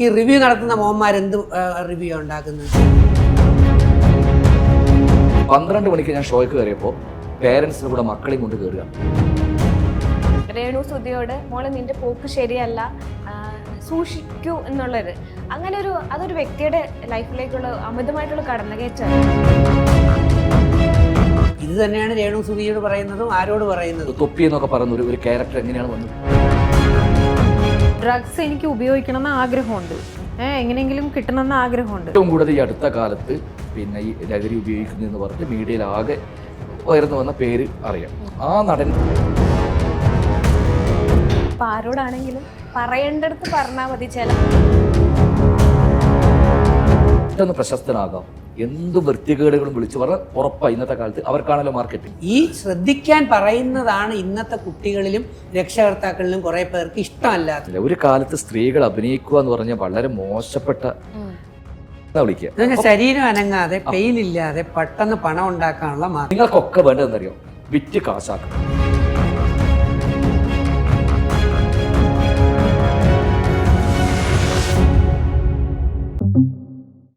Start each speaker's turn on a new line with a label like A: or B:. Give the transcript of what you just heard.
A: ഈ റിവ്യൂ നടത്തുന്ന മോന്മാരെന്ത് റിവ്യൂ ഉണ്ടാക്കുന്നത്?
B: 12 മണിക്ക് ഞാൻ ഷോയ്ക്ക് കയറിയപ്പോൾ പേരൻസിന് കൂടെ മക്കളെയും കൊണ്ട് കയറുക.
C: രേണു സുധിയോട് മോളെ നിന്റെ പോക്ക് ശരിയല്ല, സൂക്ഷിക്കൂ എന്നുള്ളത് അങ്ങനെ അതൊരു വ്യക്തിയുടെ ലൈഫിലേക്കുള്ള അമിതമായിട്ടുള്ള കടന്നുകയറ്റാണ്.
A: ഇത് തന്നെയാണ് രേണു സുധിയോട് പറയുന്നതും ആരോട് പറയുന്നതും.
B: തൊപ്പി എന്നൊക്കെ പറയുന്ന ഒരു ക്യാരക്ടർ എങ്ങനെയാണ് വന്നത്?
D: ഡ്രഗ്സ് എനിക്ക് ഉപയോഗിക്കണമെന്ന് ആഗ്രഹമുണ്ട്, എങ്ങനെയെങ്കിലും കിട്ടണമെന്ന് ആഗ്രഹമുണ്ട്.
B: ഏറ്റവും കൂടുതൽ ഈ അടുത്ത കാലത്ത് പിന്നെ ഈ ലഹരി ഉപയോഗിക്കുന്നു എന്ന് പറഞ്ഞിട്ട് മീഡിയയിൽ ആകെ ഉയർന്നു വന്ന പേര് അറിയാം. ആ നടൻ
C: അപ്പൊ ആരോടാണെങ്കിലും പറയേണ്ടടുത്ത് പറഞ്ഞാൽ മതി.
B: പെട്ടെന്ന് പ്രശസ്തനാകാം, എന്ത് വൃത്തികേടുകളും വിളിച്ചു പറഞ്ഞാൽ ഉറപ്പാണ് ഇന്നത്തെ കാലത്ത് അവർക്കാണല്ലോ മാർക്കറ്റിംഗ്.
A: ഈ ശ്രദ്ധിക്കാൻ പറയുന്നതാണ് ഇന്നത്തെ കുട്ടികളിലും രക്ഷകർത്താക്കളിലും കുറെ പേർക്ക് ഇഷ്ടമല്ലാത്ത.
B: ഒരു കാലത്ത് സ്ത്രീകൾ അഭിനയിക്കുക എന്ന് പറഞ്ഞാൽ വളരെ മോശപ്പെട്ട വിളിക്കുക.
A: ശരീരം അനങ്ങാതെ പെയിൻ ഇല്ലാതെ പെട്ടെന്ന് പണം ഉണ്ടാക്കാനുള്ള മാർഗം.
B: നിങ്ങൾക്കൊക്കെ വേണ്ടതെന്നറിയോ? വിറ്റ് കാശാക്കണം.